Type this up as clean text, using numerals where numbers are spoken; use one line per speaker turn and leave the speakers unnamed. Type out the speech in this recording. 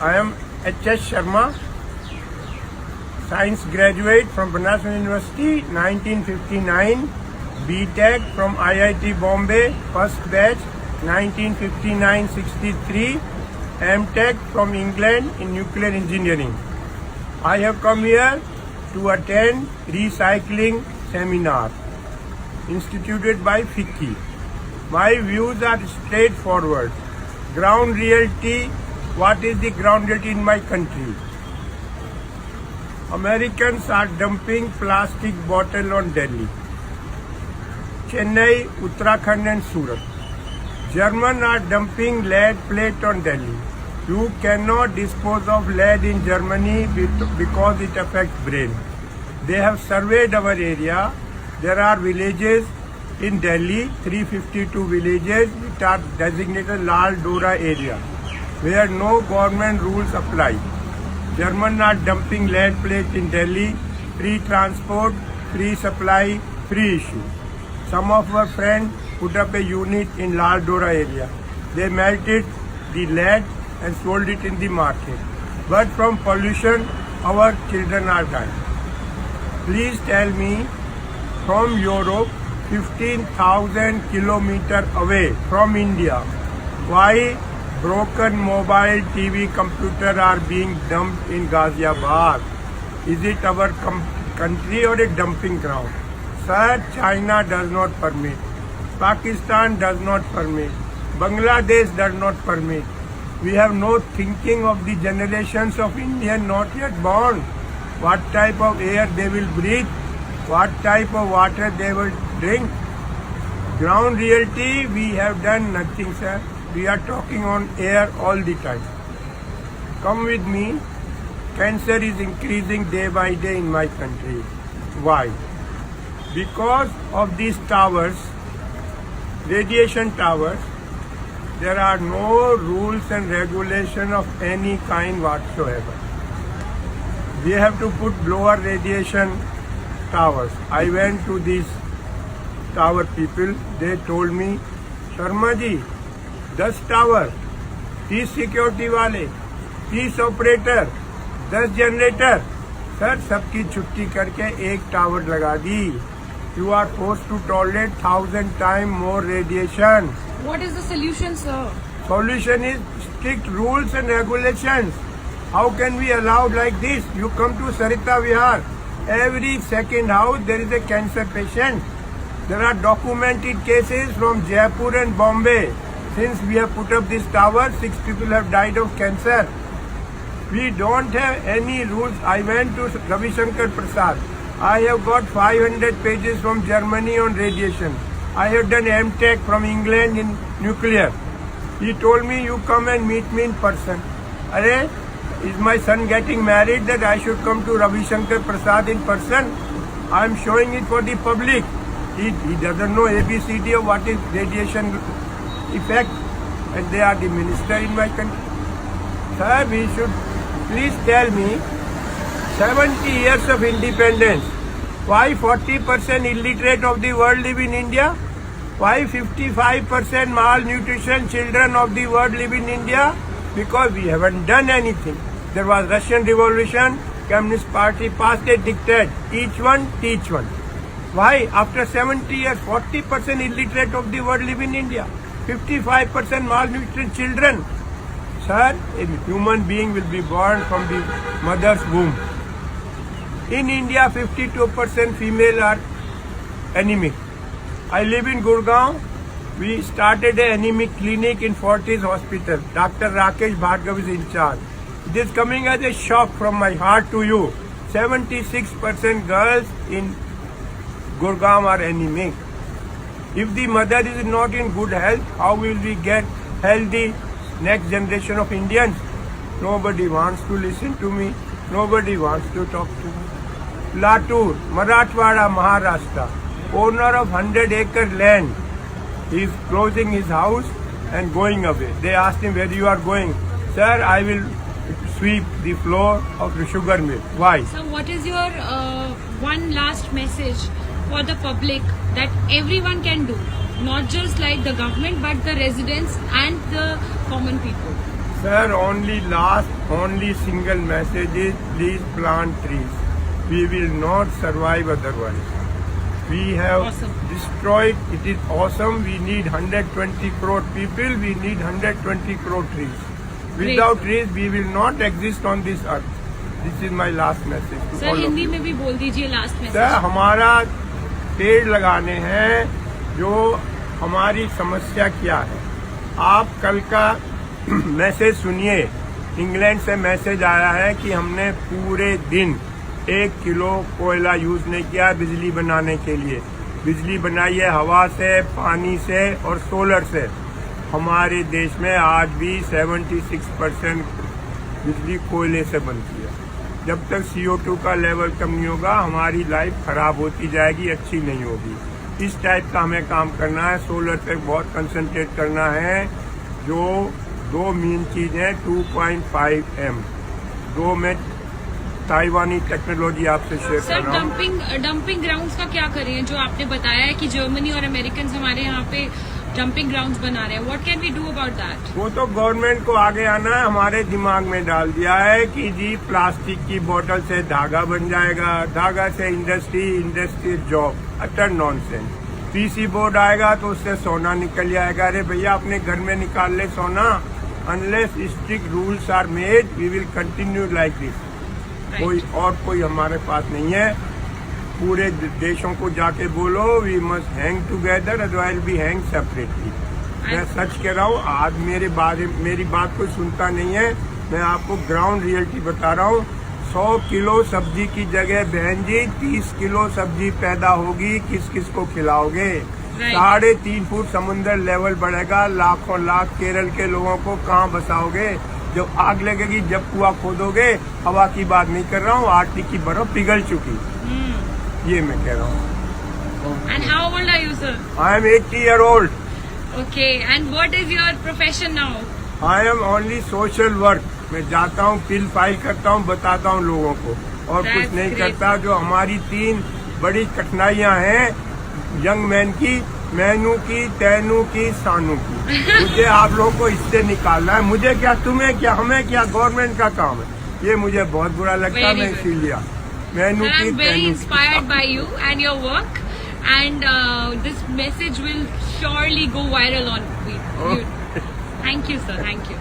I am H.S. Sharma, science graduate from Banaras University, 1959, B.Tech from IIT Bombay, first batch, 1959-63, M.Tech from England in nuclear engineering. I have come here to attend recycling seminar instituted by FICCI. My views are straightforward. Ground reality, what is the ground reality in my country? Americans are dumping plastic bottle on Delhi, Chennai, Uttarakhand and Surat. Germans are dumping lead plate on Delhi. You cannot dispose of lead in Germany because it affects brain. They have surveyed our area. There are villages in Delhi, 352 villages which are designated Lal Dora area, where no government rules apply. Germans are dumping lead plate in Delhi, free transport, free supply, free issue. Some of our friends put up a unit in Lal Dora area. They melted the lead and sold it in the market. But from pollution, our children are dying. Please tell me, from Europe, 15,000 kilometers away from India, why broken mobile TV computer are being dumped in Ghaziabad? Is it our country or a dumping ground? Sir, China does not permit. Pakistan does not permit. Bangladesh does not permit. We have no thinking of the generations of Indians not yet born. What type of air they will breathe, what type of water they will drink. Ground reality, we have done nothing, sir. We are talking on air all the time. Come with me. Cancer is increasing day by day in my country. Why? Because of these towers, radiation towers, there are no rules and regulation of any kind whatsoever. We have to put lower radiation towers. I went to these tower people. They told me, Sharma ji, 10 tower, 30 security wale, 30 operator, 10 generator. Sir, सबकी छुट्टी करके एक tower लगा दी. You are forced to tolerate 1,000 times more radiation.
What is the solution, sir?
Solution is strict rules and regulations. How can we allow like this? You come to Sarita Vihar, every second house there is a cancer patient. There are documented cases from Jaipur and Bombay. Since we have put up this tower, 6 people have died of cancer. We don't have any rules. I went to Ravi Shankar Prasad. I have got 500 pages from Germany on radiation. I have done M.Tech from England in nuclear. He told me, you come and meet me in person. Arey, is my son getting married that I should come to Ravi Shankar Prasad in person? I am showing it for the public. He doesn't know ABCD of what is radiation effect, and they are the minister in my country. Sir, we should please tell me, 70 years of independence, why 40% illiterate of the world live in India? Why 55% malnutrition children of the world live in India? Because we haven't done anything. There was Russian Revolution, Communist Party passed a diktat, each one, teach one. Why? After 70 years, 40% illiterate of the world live in India. 55% malnutrition children. Sir, a human being will be born from the mother's womb. In India, 52% female are anemic. I live in Gurgaon. We started an anemic clinic in Fortis Hospital. Dr. Rakesh Bhargav is in charge. It is coming as a shock from my heart to you. 76% girls in Gurgaon are anemic. If the mother is not in good health, how will we get healthy next generation of Indians? Nobody wants to listen to me. Nobody wants to talk to me. Latur, Marathwada, Maharashtra, owner of 100-acre land, he is closing his house and going away. They asked him, where you are going? Sir, I will sweep the floor of the sugar mill. Why?
So what is your one last message for the public that everyone can do, not just like the government but the residents and the common people?
Sir, only single message is please plant trees. We will not survive otherwise. We have
Awesome.
destroyed, it is awesome. We need 120 crore people, we need 120 crore trees. Without trees, we will not exist on this earth. This is my last message to
sir
all of
Hindi
you.
में भी बोल दीजिए last
sir,
message.
हमारा पेड़ लगाने हैं, जो हमारी समस्या क्या है। आप कल का मैसेज सुनिए। इंग्लैंड से मैसेज आया है कि हमने पूरे दिन 1 किलो कोयला यूज नहीं किया बिजली बनाने के लिए। बिजली बनाई है हवा से, पानी से और सोलर से। हमारे देश में आज भी 76% बिजली कोयले से बनती है। जब तक CO2 का लेवल कम नहीं होगा, हमारी लाइफ खराब होती जाएगी, अच्छी नहीं होगी। इस टाइप का हमें काम करना है। सोलर पे बहुत कंसंट्रेट करना है। जो 2 मेन चीज है, 2.5 M, 2 में ताइवानी टेक्नोलॉजी आपसे शेयर
सर
कर रहा हूँ।
डंपिंग ग्राउंड्स का क्या करें? जो आपने बताया है कि जर्मनी और अमेरिकन हमारे यहाँ पे डंपिंग ग्राउंड्स बना रहे हैं, what can we do about that?
वो तो गवर्नमेंट को आगे आना है। हमारे दिमाग में डाल दिया है कि जी प्लास्टिक की बोतल से धागा बन जाएगा, धागा से industry job. Utter nonsense. PC board आएगा तो उससे सोना निकल जाएगा। अरे भैया, अपने घर में निकाल ले सोना। Unless strict rules are made, we will continue like this. कोई हमारे पास नहीं है। पूरे देशों को जाके बोलो we must hang together, otherwise be hang separately. मैं सच कह रहा हूँ। आज मेरी बात कोई सुनता नहीं है। मैं आपको ग्राउंड रियलिटी बता रहा हूँ। 100 किलो सब्जी की जगह बहन जी 30 किलो सब्जी पैदा होगी। किस किस को खिलाओगे? 3.5 फुट समुद्र लेवल बढ़ेगा। लाखों लाख केरल के लोगों को कहाँ बसाओगे? जब आग लगेगी, जब कुआं खोदोगे। हवा की बात नहीं कर रहा हूँ, आर्टिक की बर्फ पिघल चुकी। ये मैं कह रहा हूँ।
And how old are you sir?
I am 80 year old.
Okay, and what is your profession now?
I am only social work. मैं जाता हूँ, बिल फाइल करता हूँ, बताता हूँ लोगों को, और
That's
कुछ नहीं
great.
करता। जो हमारी 3 बड़ी कठिनाइयाँ हैं यंग मैन की, मैनू की, तैनू की, सानू की, मुझे आप लोगों को इससे निकालना है। मुझे क्या, तुम्हें क्या, हमें क्या, गवर्नमेंट का काम है। ये मुझे बहुत बुरा लगता है।
Very
मैं
good.
इसीलिए मैनू
Sir,
की,
I'm very
तैनू
inspired
की।
by you and your work, and this message will surely go viral on YouTube. Thank you, sir. Thank you.